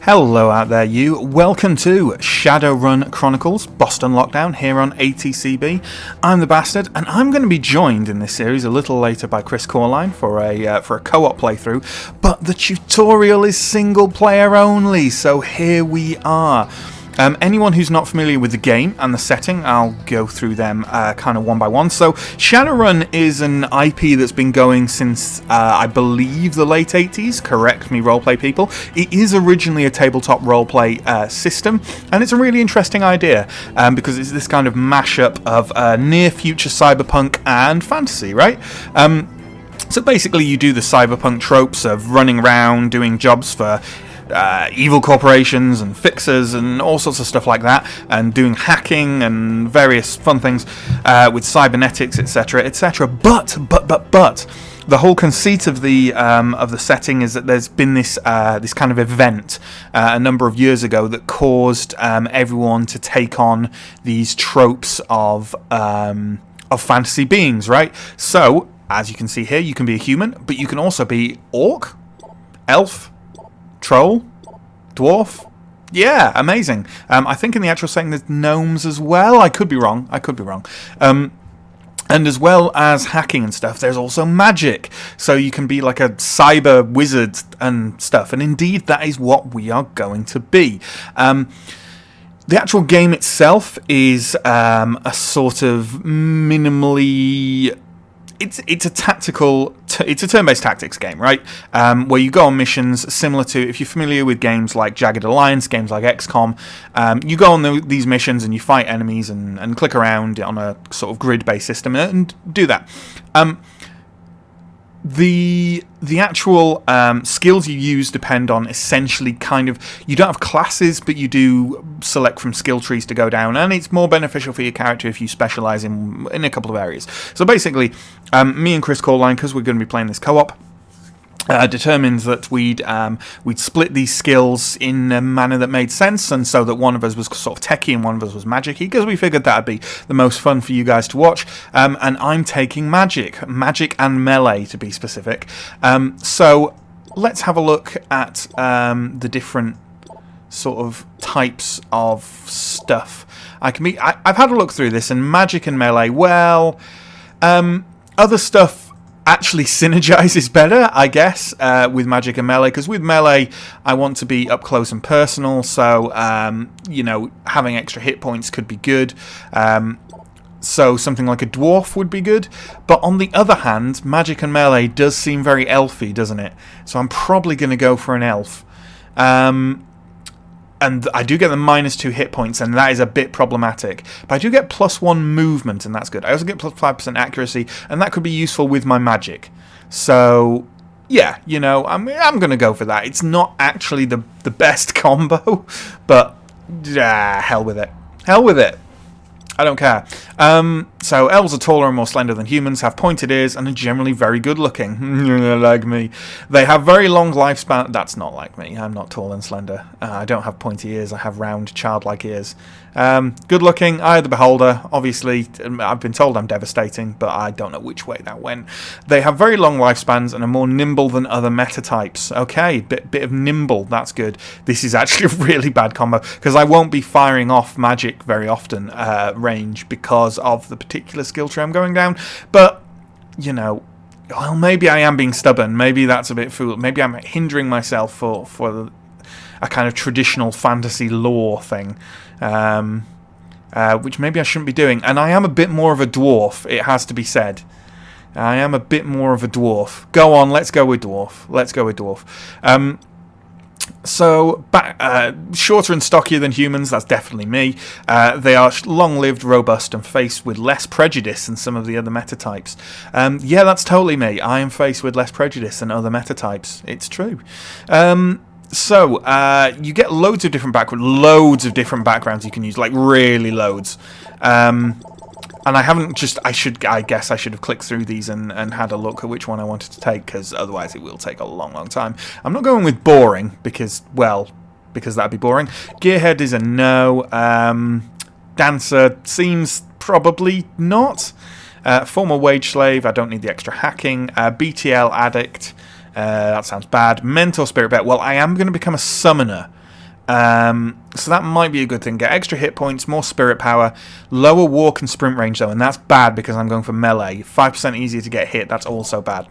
Hello out there you, welcome to Shadowrun Chronicles, Boston Lockdown here on ATCB. I'm the Bastard and I'm going to be joined in this series a little later by Chris Coreline for a co-op playthrough, but the tutorial is single player only, so here we are. Anyone who's not familiar with the game and the setting, I'll go through them kind of one by one. So Shadowrun is an IP that's been going since, I believe, the late 80s. Correct me, roleplay people. It is originally a tabletop roleplay system, and it's a really interesting idea because it's this kind of mashup of near-future cyberpunk and fantasy, right? So basically you do the cyberpunk tropes of running around, doing jobs for evil corporations and fixers and all sorts of stuff like that, and doing hacking and various fun things with cybernetics, etc., etc. But the whole conceit of the setting is that there's been this kind of event a number of years ago that caused everyone to take on these tropes of fantasy beings, right? So as you can see here, you can be a human, but you can also be orc, elf, troll, dwarf. Yeah, amazing. I think in the actual setting there's gnomes as well. I could be wrong. And as well as hacking and stuff, there's also magic. So you can be like a cyber wizard and stuff. And indeed, that is what we are going to be. The actual game itself is a sort of minimally... It's a tactical, it's a turn-based tactics game, right? Where you go on missions similar to, if you're familiar with games like Jagged Alliance, games like XCOM, you go on these missions and you fight enemies and click around on a sort of grid-based system and do that. The actual skills you use depend on essentially kind of, you don't have classes, but you do select from skill trees to go down, and it's more beneficial for your character if you specialise in a couple of areas. So basically, me and Chris Coreline, because we're going to be playing this co-op, determined that we'd split these skills in a manner that made sense, and so that one of us was sort of techie and one of us was magic-y, because we figured that'd be the most fun for you guys to watch. And I'm taking magic and melee to be specific. So let's have a look at the different sort of types of stuff. I've had a look through this, and magic and melee, well, other stuff actually synergizes better, I guess, with magic and melee, because with melee I want to be up close and personal, so having extra hit points could be good. So something like a dwarf would be good, but on the other hand, magic and melee does seem very elfy, doesn't it? So I'm probably going to go for an elf. And I do get the -2 hit points, and that is a bit problematic. But I do get +1 movement, and that's good. I also get +5% accuracy, and that could be useful with my magic. So, yeah, I'm going to go for that. It's not actually the best combo, but hell with it. Hell with it. I don't care. So elves are taller and more slender than humans, have pointed ears, and are generally very good looking. Like me. They have very long lifespan. That's not like me. I'm not tall and slender. I don't have pointy ears. I have round, childlike ears. Good looking, eye of the beholder. Obviously, I've been told I'm devastating, but I don't know which way that went. They have very long lifespans and are more nimble than other meta types. Okay, bit of nimble. That's good. This is actually a really bad combo, because I won't be firing off magic very often range because of the particular skill tree I'm going down. But well, maybe I am being stubborn. Maybe that's a bit fool. Maybe I'm hindering myself for a kind of traditional fantasy lore thing, which maybe I shouldn't be doing. And I am a bit more of a dwarf, it has to be said. I am a bit more of a dwarf. Go on, let's go with dwarf. So, shorter and stockier than humans, that's definitely me. They are long-lived, robust, and faced with less prejudice than some of the other meta-types. Yeah, that's totally me. I am faced with less prejudice than other meta-types. It's true. So, you get loads of different backgrounds you can use, like really loads. And I haven't I guess I should have clicked through these and had a look at which one I wanted to take, because otherwise it will take a long time. I'm not going with boring, because that'd be boring. Gearhead is a no. Dancer seems probably not. Former wage slave, I don't need the extra hacking. BTL addict, that sounds bad. Mentor spirit bet, well, I am going to become a summoner. So that might be a good thing. Get extra hit points, more spirit power, lower walk and sprint range though, and that's bad because I'm going for melee. 5% easier to get hit, that's also bad.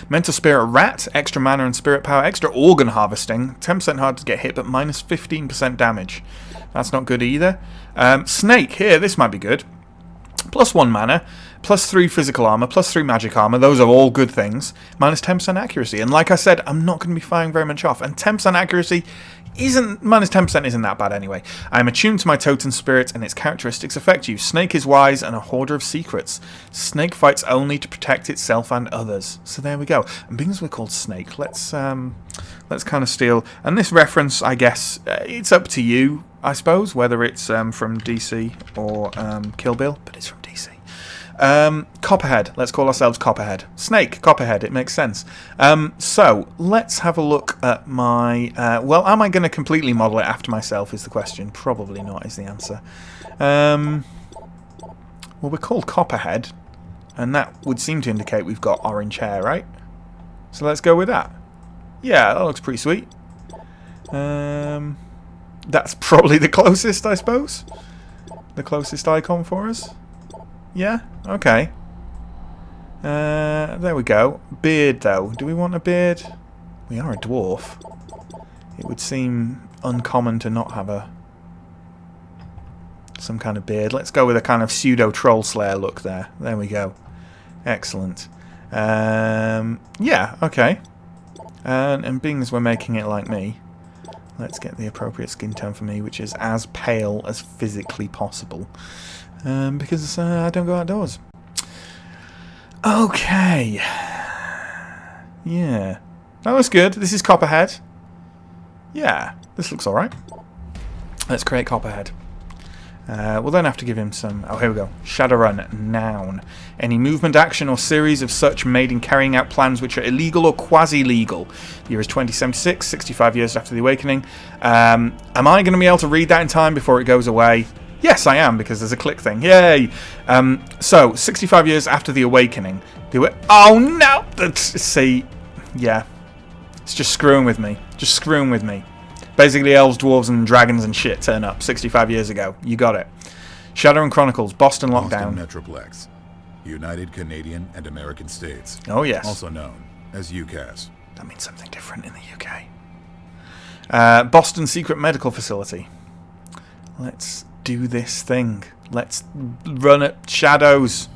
Mental Spirit Rat, extra mana and spirit power, extra organ harvesting, 10% hard to get hit but minus 15% damage. That's not good either. Snake, here, this might be good. Plus 1 mana, plus 3 physical armor, plus 3 magic armor. Those are all good things. Minus 10% accuracy. And like I said, I'm not going to be firing very much off. And 10% accuracy minus 10% isn't that bad anyway. I am attuned to my totem spirit and its characteristics affect you. Snake is wise and a hoarder of secrets. Snake fights only to protect itself and others. So there we go. And being as we're called Snake, let's kind of steal. And this reference, I guess, it's up to you, I suppose, whether it's from DC or Kill Bill, but it's from DC. Copperhead. Let's call ourselves Copperhead. Snake, Copperhead. It makes sense. So, let's have a look at my... well, am I going to completely model it after myself is the question. Probably not is the answer. Well, we're called Copperhead, and that would seem to indicate we've got orange hair, right? So let's go with that. Yeah, that looks pretty sweet. That's probably the closest, I suppose. The closest icon for us. Yeah? Okay. There we go. Beard, though. Do we want a beard? We are a dwarf. It would seem uncommon to not have some kind of beard. Let's go with a kind of pseudo-troll slayer look there. There we go. Excellent. Yeah, okay. And being as we're making it like me, let's get the appropriate skin tone for me, which is as pale as physically possible. Because I don't go outdoors. Okay. Yeah. That looks good. This is Copperhead. Yeah. This looks alright. Let's create Copperhead. We'll then have to give him some... Oh, here we go. Shadowrun, noun. Any movement, action, or series of such made in carrying out plans which are illegal or quasi-legal. The year is 2076, 65 years after the Awakening. Am I going to be able to read that in time before it goes away? Yes, I am, because there's a click thing. Yay! So, 65 years after the Awakening. Oh, no! See, yeah. It's just screwing with me. Just screwing with me. Basically, elves, dwarves, and dragons and shit turn up 65 years ago. You got it. Shadowrun Chronicles, Boston Lockdown. Boston Metroplex. United Canadian and American States. Oh, yes. Also known as UCAS. That means something different in the UK. Boston Secret Medical Facility. Let's do this thing. Let's run at shadows.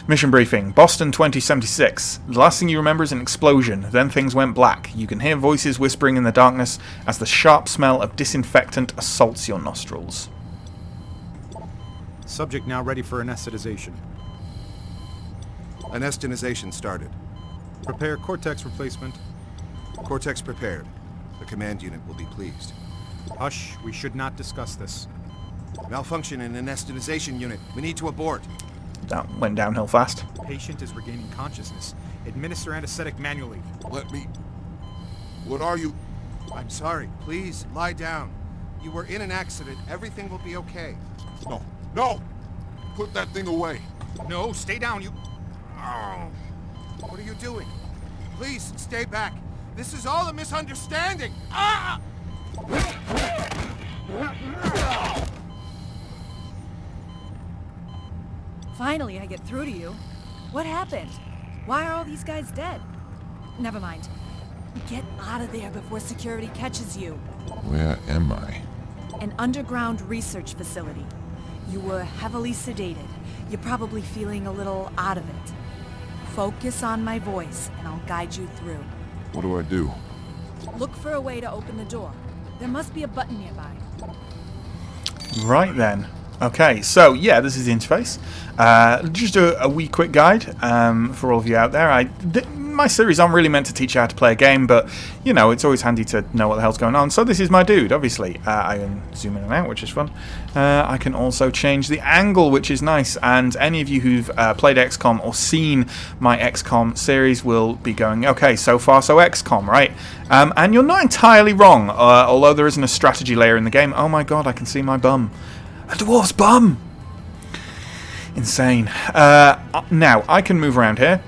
Mission briefing. Boston 2076. The last thing you remember is an explosion. Then things went black. You can hear voices whispering in the darkness as the sharp smell of disinfectant assaults your nostrils. Subject now ready for anesthetization. Anesthetization started. Prepare cortex replacement. Cortex prepared. The command unit will be pleased. Hush, we should not discuss this. Malfunction in anesthetization unit. We need to abort. That went downhill fast. Patient is regaining consciousness. Administer anesthetic manually. Let me... What are you... I'm sorry. Please, lie down. You were in an accident. Everything will be okay. No. No! Put that thing away. No, stay down, you... Oh. What are you doing? Please, stay back. This is all a misunderstanding. Ah! Finally, I get through to you. What happened? Why are all these guys dead? Never mind. Get out of there before security catches you. Where am I? An underground research facility. You were heavily sedated. You're probably feeling a little out of it. Focus on my voice, and I'll guide you through. What do I do? Look for a way to open the door. There must be a button nearby. Right then. Okay, so yeah, this is the interface. Just a wee quick guide for all of you out there. My series aren't really meant to teach you how to play a game, but you know, it's always handy to know what the hell's going on. So this is my dude, obviously. I can zoom in and out, which is fun. I can also change the angle, which is nice. And any of you who've played XCOM or seen my XCOM series will be going, okay, so far so XCOM, right? And you're not entirely wrong, although there isn't a strategy layer in the game. Oh my god, I can see my bum. A dwarf's bum! Insane. Now, I can move around here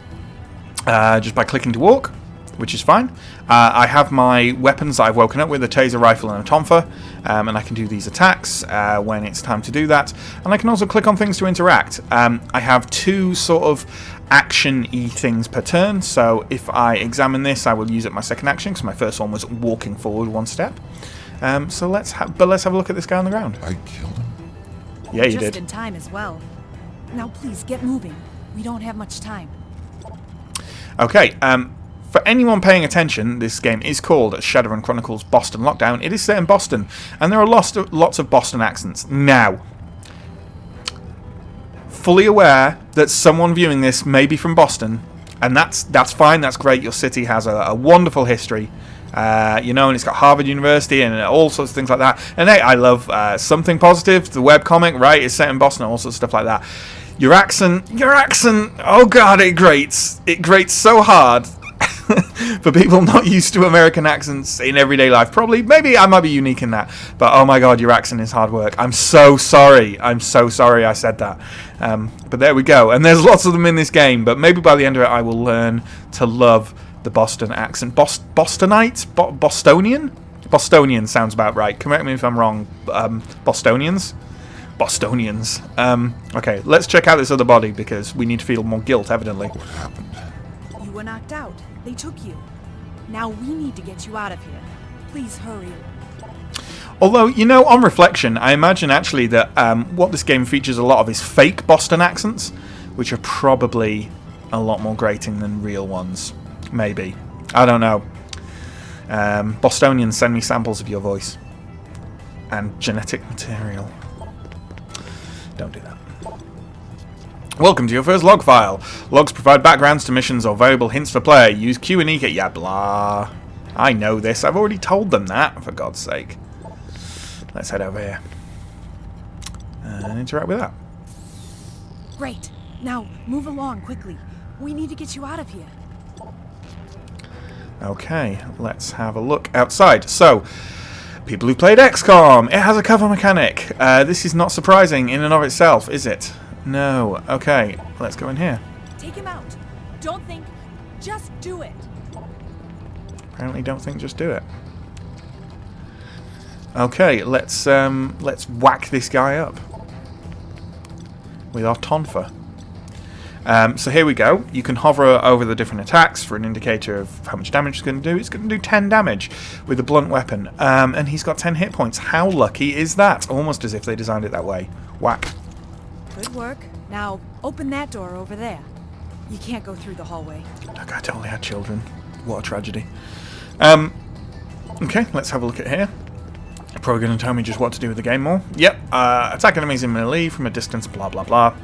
just by clicking to walk, which is fine. I have my weapons that I've woken up with, a taser rifle and a tonfa, and I can do these attacks when it's time to do that. And I can also click on things to interact. I have 2 sort of action-y things per turn, so if I examine this, I will use it my second action, because my first one was walking forward 1 step. So let's have a look at this guy on the ground. I killed him. Yeah, you Just did. in time as well. Now please, get moving. We don't have much time. Okay, for anyone paying attention, this game is called Shadowrun Chronicles Boston Lockdown. It is set in Boston, and there are lots of Boston accents. Now, fully aware that someone viewing this may be from Boston, and that's fine, that's great. Your city has a wonderful history, you know, and it's got Harvard University and all sorts of things like that. And hey, I love something positive. The webcomic, right, is set in Boston, all sorts of stuff like that. Your accent, oh god, it grates so hard for people not used to American accents in everyday life. Probably, maybe I might be unique in that, but oh my god, your accent is hard work. I'm so sorry I said that. But there we go, and there's lots of them in this game, but maybe by the end of it I will learn to love the Boston accent. Bostonite? Bostonian? Bostonian sounds about right. Correct me if I'm wrong. Bostonians? Okay, let's check out this other body, because we need to feel more guilt, evidently. What happened? You were knocked out. They took you. Now we need to get you out of here. Please hurry. Although, you know, on reflection, I imagine actually that what this game features a lot of is fake Boston accents, which are probably a lot more grating than real ones. Maybe. I don't know. Bostonians, send me samples of your voice. And genetic material. Don't do that. Welcome to your first log file. Logs provide backgrounds to missions or valuable hints for player. Use Q and E. Yeah, blah. I know this. I've already told them that, for God's sake. Let's head over here and interact with that. Great. Now move along quickly. We need to get you out of here. Okay, let's have a look outside. So, people who played XCOM. It has a cover mechanic. This is not surprising in and of itself, is it? No. Okay, let's go in here. Take him out. Don't think. Just do it. Apparently don't think, just do it. Okay, let's whack this guy up with our tonfa. So here we go. You can hover over the different attacks for an indicator of how much damage it's going to do. It's going to do 10 damage with a blunt weapon. And he's got 10 hit points. How lucky is that? Almost as if they designed it that way. Whack. Good work. Now open that door over there. You can't go through the hallway. That guy totally had children. What a tragedy. Okay, let's have a look at here. You're probably going to tell me just what to do with the game more. Yep. Attack enemies in melee from a distance, blah, blah, blah.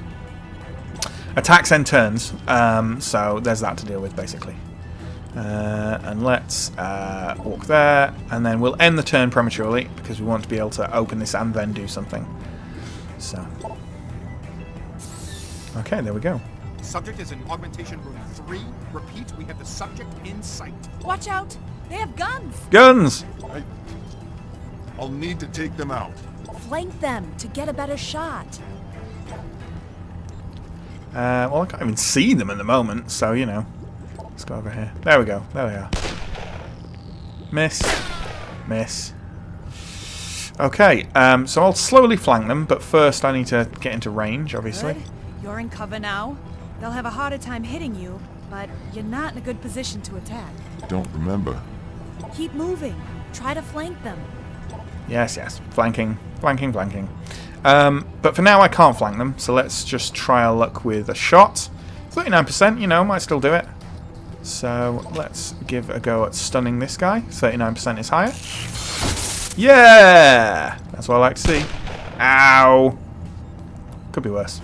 Attacks end turns, so there's that to deal with, basically. And let's walk there, and then we'll end the turn prematurely, because we want to be able to open this and then do something. So. Okay, there we go. Subject is in augmentation room 3. Repeat, we have the subject in sight. Watch out! They have guns! Guns! I'll need to take them out. Flank them to get a better shot. Well, I can't even see them at the moment, so, you know. Let's go over here. There we go. There they are. Miss. Miss. Okay, so I'll slowly flank them, but first I need to get into range, obviously. Good. You're in cover now. They'll have a harder time hitting you, but you're not in a good position to attack. Don't remember. Keep moving. Try to flank them. Yes, yes. Flanking. Flanking, flanking. But for now I can't flank them, so let's just try our luck with a shot. 39%, you know, might still do it. So let's give a go at stunning this guy. 39% is higher. Yeah! That's what I like to see. Ow! Could be worse.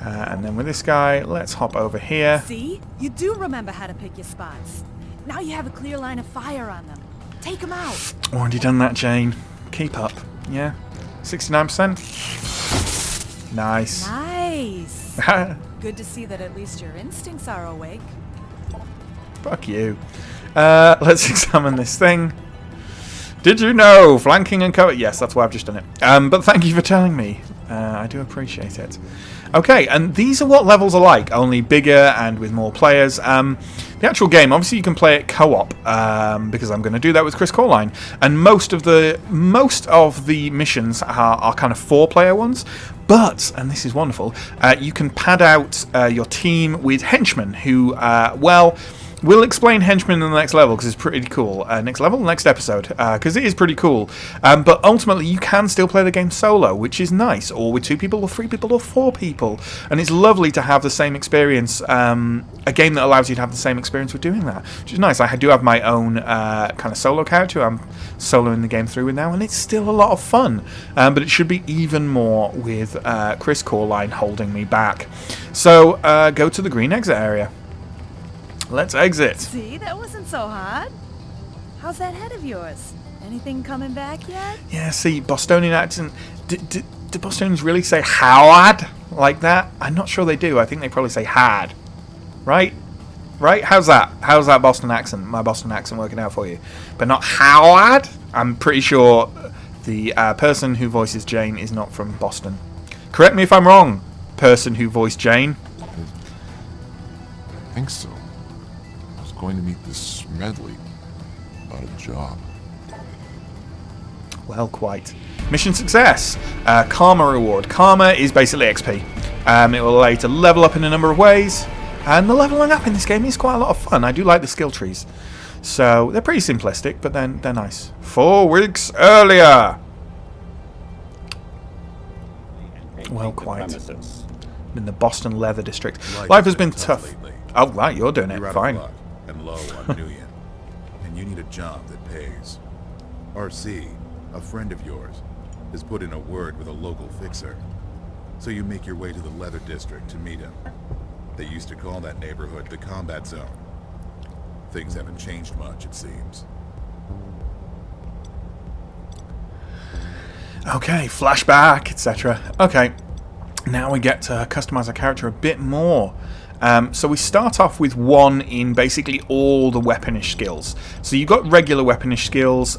And then with this guy, let's hop over here. See? You do remember how to pick your spots. Now you have a clear line of fire on them. Take them out. Already done that, Jane. Keep up. Yeah. 69%. Nice. Nice. Good to see that at least your instincts are awake. Fuck you. Let's examine this thing. Did you know? Flanking and cover. Yes, that's why I've just done it. But thank you for telling me. I do appreciate it. Okay, and these are what levels are like, only bigger and with more players. the actual game, obviously you can play it co-op, because I'm going to do that with Chris Coreline, and most of the missions are kind of 4-player ones. But, and this is wonderful, you can pad out your team with henchmen who, we'll explain henchmen in the next level because it's pretty cool. Next level? Next episode, because it is pretty cool. But ultimately, you can still play the game solo, which is nice, or with 2 people, or 3 people, or 4 people. And it's lovely to have the same experience, a game that allows you to have the same experience with doing that, which is nice. I do have my own kind of solo character I'm soloing the game through with now, and it's still a lot of fun. But it should be even more with Chris Coreline holding me back. So, go to the green exit area. Let's exit. See, that wasn't so hard. How's that head of yours? Anything coming back yet? Yeah, see, Bostonian accent. Do Bostonians really say Howard like that? I'm not sure they do. I think they probably say had. Right? Right? How's that? How's that Boston accent? My Boston accent working out for you? But not Howard? I'm pretty sure the person who voices Jane is not from Boston. Correct me if I'm wrong, person who voiced Jane. I think so. I was going to meet this Smedley about a job. Well, quite. Mission success. Karma reward. Karma is basically XP. It will allow you to level up in a number of ways. And the leveling up in this game is quite a lot of fun. I do like the skill trees. So, they're pretty simplistic, but then they're nice. 4 weeks earlier. Well, quite. In the Boston Leather District. Life has been tough. Lately. Oh, right, you're doing it. You're out of Fine. luck and low on New Yen, and you need a job that pays. RC, a friend of yours, has put in a word with a local fixer. So you make your way to the Leather District to meet him. They used to call that neighborhood the Combat Zone. Things haven't changed much, it seems. Okay, flashback, etc. Okay, now we get to customize our character a bit more. So we start off with 1 in basically all the weaponish skills. So you've got regular weaponish skills.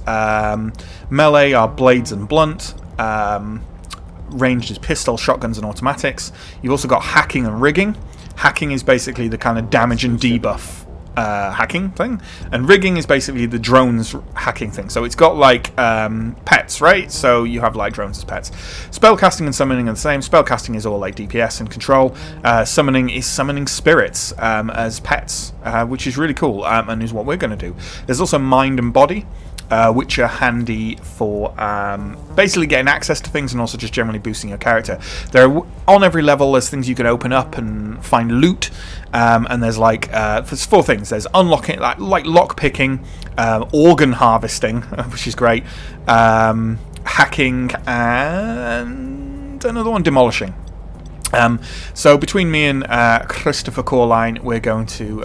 Melee are blades and blunt. Ranged is pistol, shotguns, and automatics. You've also got hacking and rigging. Hacking is basically the kind of damage and debuff hacking thing, and rigging is basically the drones hacking thing. So it's got like pets, right? So you have like drones as pets. Spellcasting and summoning are the same. Spellcasting is all like DPS and control. Summoning is summoning spirits as pets, which is really cool, and is what we're going to do. There's also mind and body, which are handy for basically getting access to things and also just generally boosting your character. On every level there's things you can open up and find loot, and there's like there's 4 things. There's unlocking, like lock picking, organ harvesting, which is great, hacking, and another one, demolishing. So between me and Christopher Coreline, we're going to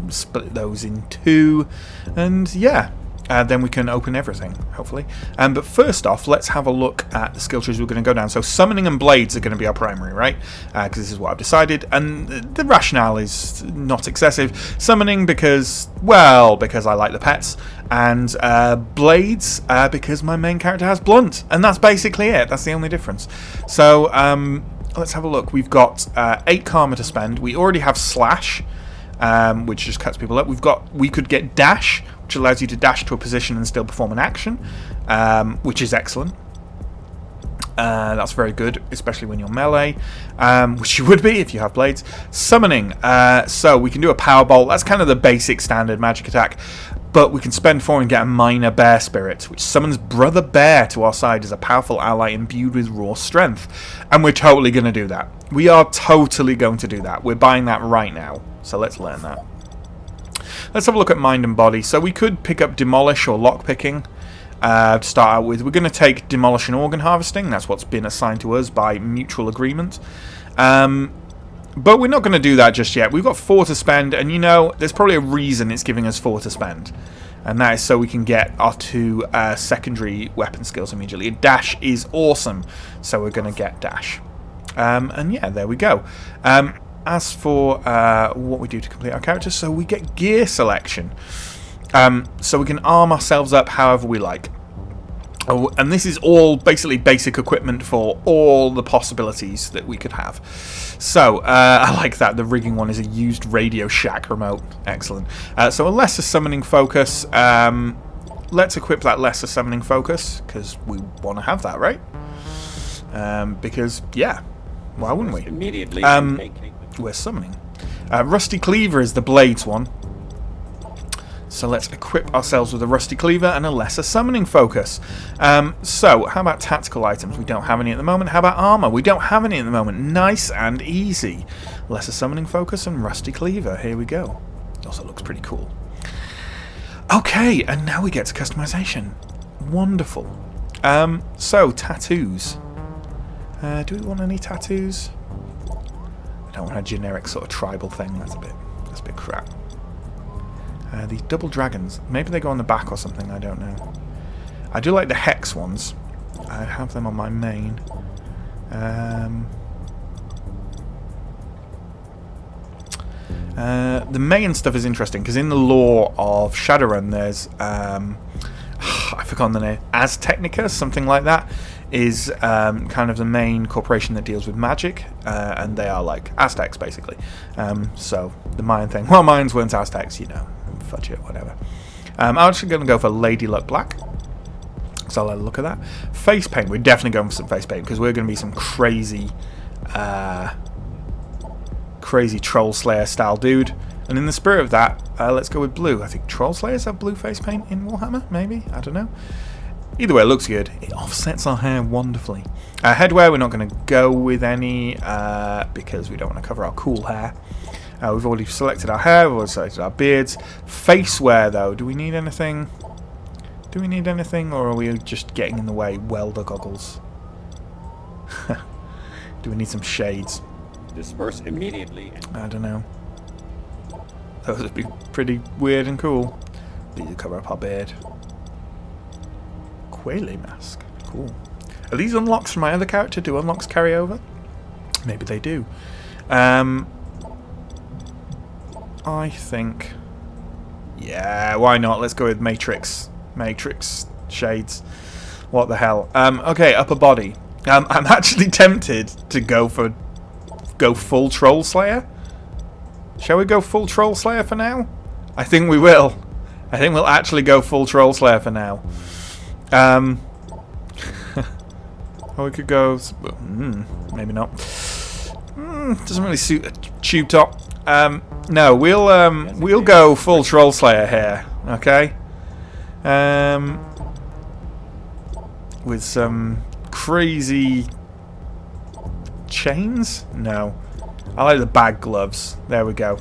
split those in 2, and yeah. Then we can open everything, hopefully. But first off, let's have a look at the skill trees we're going to go down. So summoning and blades are going to be our primary, right? Because this is what I've decided. And the rationale is not excessive. Summoning because I like the pets. And blades because my main character has blunt. And that's basically it. That's the only difference. So let's have a look. We've got 8 karma to spend. We already have slash, which just cuts people up. We could get dash, which allows you to dash to a position and still perform an action, which is excellent. That's very good, especially when you're melee, which you would be if you have blades. Summoning, so we can do a power bolt. That's kind of the basic standard magic attack, but we can spend 4 and get a minor bear spirit, which summons Brother Bear to our side as a powerful ally imbued with raw strength. And we're totally going to do that. We are totally going to do that. We're buying that right now, so let's learn that. Let's have a look at mind and body. So we could pick up demolish or lockpicking to start out with. We're going to take demolish and organ harvesting. That's what's been assigned to us by mutual agreement. But we're not going to do that just yet. We've got 4 to spend, and you know, there's probably a reason it's giving us 4 to spend. And that is so we can get our 2 secondary weapon skills immediately. Dash is awesome, so we're going to get dash. And yeah, there we go. As for what we do to complete our character, so we get gear selection. So we can arm ourselves up however we like. Oh, and this is all basically basic equipment for all the possibilities that we could have. So, I like that. The rigging one is a used Radio Shack remote. Excellent. So a lesser summoning focus. Let's equip that lesser summoning focus, because we want to have that, right? Because, yeah, why wouldn't we? Immediately. We're summoning. Rusty Cleaver is the Blades one. So let's equip ourselves with a Rusty Cleaver and a lesser summoning focus. So, how about tactical items? We don't have any at the moment. How about armor? We don't have any at the moment. Nice and easy. Lesser summoning focus and Rusty Cleaver. Here we go. Also looks pretty cool. Okay, and now we get to customization. Wonderful. So, tattoos. Do we want any tattoos? I don't want a generic sort of tribal thing. That's a bit crap. These double dragons. Maybe they go on the back or something. I don't know. I do like the hex ones. I have them on my main. The main stuff is interesting because in the lore of Shadowrun, there's I've forgotten the name. Aztechnica, something like that, is kind of the main corporation that deals with magic, and they are like Aztecs basically. So the Mayan thing. Well, Mayans weren't Aztecs, you know. Fudge it, whatever. I'm actually going to go for Lady Luck Black. So I'll have a look at that. Face paint. We're definitely going for some face paint because we're going to be some crazy Troll Slayer style dude. And in the spirit of that, let's go with blue. I think Troll Slayers have blue face paint in Warhammer, maybe? I don't know. Either way, it looks good. It offsets our hair wonderfully. Headwear, we're not going to go with any because we don't want to cover our cool hair. We've already selected our hair, we've already selected our beards. Face wear, though, do we need anything? Do we need anything, or are we just getting in the way? Welder goggles. Do we need some shades? Disperse immediately. I don't know. Those would be pretty weird and cool. These would cover up our beard. Quayle mask. Cool. Are these unlocks from my other character? Do unlocks carry over? Maybe they do. I think... yeah, why not? Let's go with Matrix. Matrix shades. What the hell? Okay, upper body. I'm actually tempted to go full Troll Slayer. Shall we go full Troll Slayer for now? I think we will. I think we'll actually go full Troll Slayer for now. Or we could go... maybe not. Doesn't really suit a tube top. No, we'll go full Troll Slayer here, okay? With some crazy chains? No. I like the bag gloves. There we go.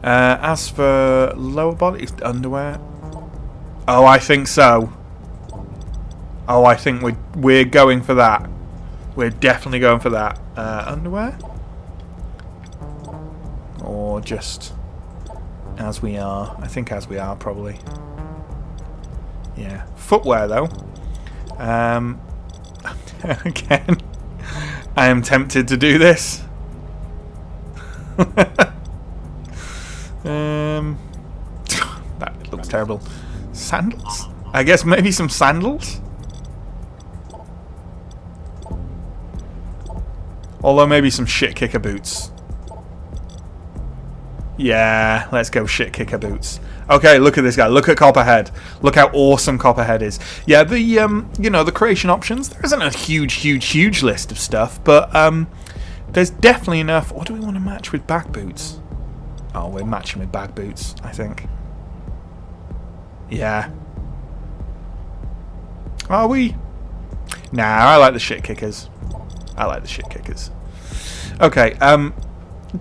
As for lower body underwear, oh, I think so. Oh, I think we're going for that. We're definitely going for that. Underwear? Or just as we are? I think as we are, probably. Yeah. Footwear, though. Again, I am tempted to do this. That looks terrible. Sandals? I guess maybe some sandals? Although maybe some shit kicker boots. Yeah, let's go shit kicker boots. Okay, look at this guy. Look at Copperhead. Look how awesome Copperhead is. Yeah, the you know, the creation options. There isn't a huge list of stuff, but there's definitely enough. What do we want to match with back boots? Oh, we're matching with back boots, I think. Yeah. Are we? Nah, I like the shit kickers. I like the shit kickers. Okay,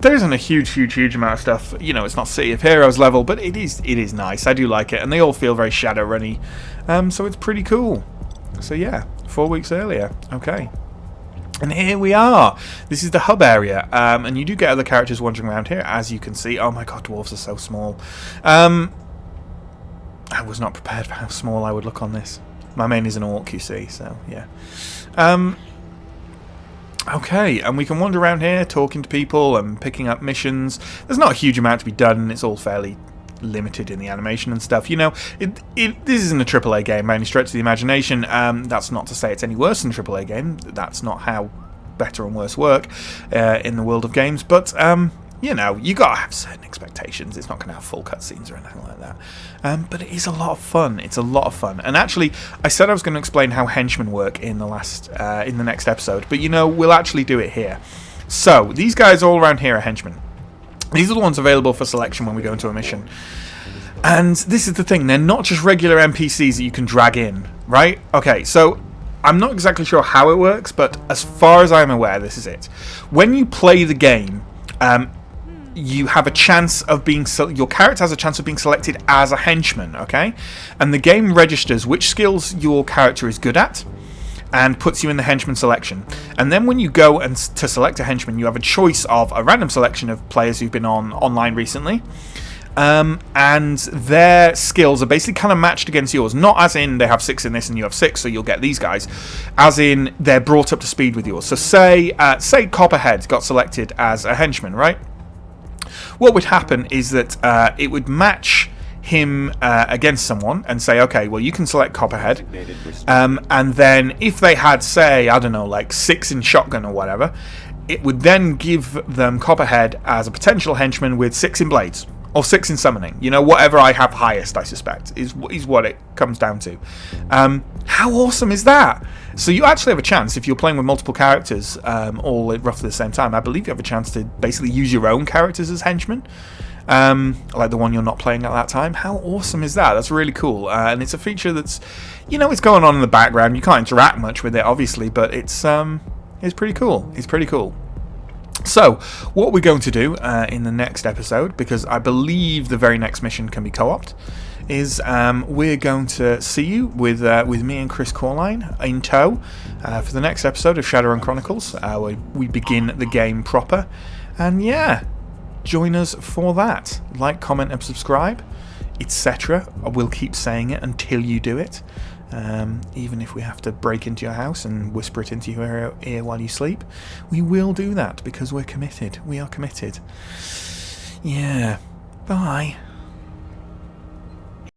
there isn't a huge amount of stuff. You know, it's not City of Heroes level, but it is nice. I do like it, and they all feel very Shadowrun-y. So it's pretty cool. So yeah, 4 weeks earlier. Okay. And here we are. This is the hub area, and you do get other characters wandering around here, as you can see. Oh my god, dwarves are so small. I was not prepared for how small I would look on this. My main is an orc, you see, so yeah. Okay, and we can wander around here talking to people and picking up missions. There's not a huge amount to be done. It's all fairly limited in the animation and stuff. You know, this isn't a AAA game by any stretch of the imagination. That's not to say it's any worse than a AAA game. That's not how better and worse work in the world of games. But you know, you gotta have certain expectations. It's not gonna have full cutscenes or anything like that. But it is a lot of fun. It's a lot of fun. And actually, I said I was going to explain how henchmen work in the next episode. But you know, we'll actually do it here. So these guys all around here are henchmen. These are the ones available for selection when we go into a mission. And this is the thing, they're not just regular NPCs that you can drag in, right? Okay, so I'm not exactly sure how it works, but as far as I'm aware, this is it. When you play the game, you have a chance of being... your character has a chance of being selected as a henchman, okay? And the game registers which skills your character is good at, and puts you in the henchman selection. And then when you go and to select a henchman, you have a choice of a random selection of players who've been online recently. And their skills are basically kind of matched against yours. Not as in they have 6 in this and you have 6, so you'll get these guys. As in they're brought up to speed with yours. So say Copperhead got selected as a henchman, right? What would happen is that it would match him against someone and say, okay, well, you can select Copperhead, and then if they had, say, I don't know, like 6 in shotgun or whatever, it would then give them Copperhead as a potential henchman with 6 in blades or 6 in summoning. You know, whatever I have highest, I suspect, is what it comes down to. How awesome is that? So you actually have a chance, if you're playing with multiple characters all at roughly the same time, I believe you have a chance to basically use your own characters as henchmen. Like the one you're not playing at that time. How awesome is that? That's really cool, and it's a feature that's, you know, it's going on in the background. You can't interact much with it, obviously, but it's pretty cool. It's pretty cool. So, what we're going to do in the next episode, because I believe the very next mission can be co-opted, is we're going to see you with me and Chris Coreline in tow for the next episode of Shadowrun Chronicles, where we begin the game proper, and yeah. Join us for that. Like, comment and subscribe, etc. I will keep saying it until you do it. Even if we have to break into your house and whisper it into your ear while you sleep. We will do that because we're committed. We are committed. Yeah. Bye.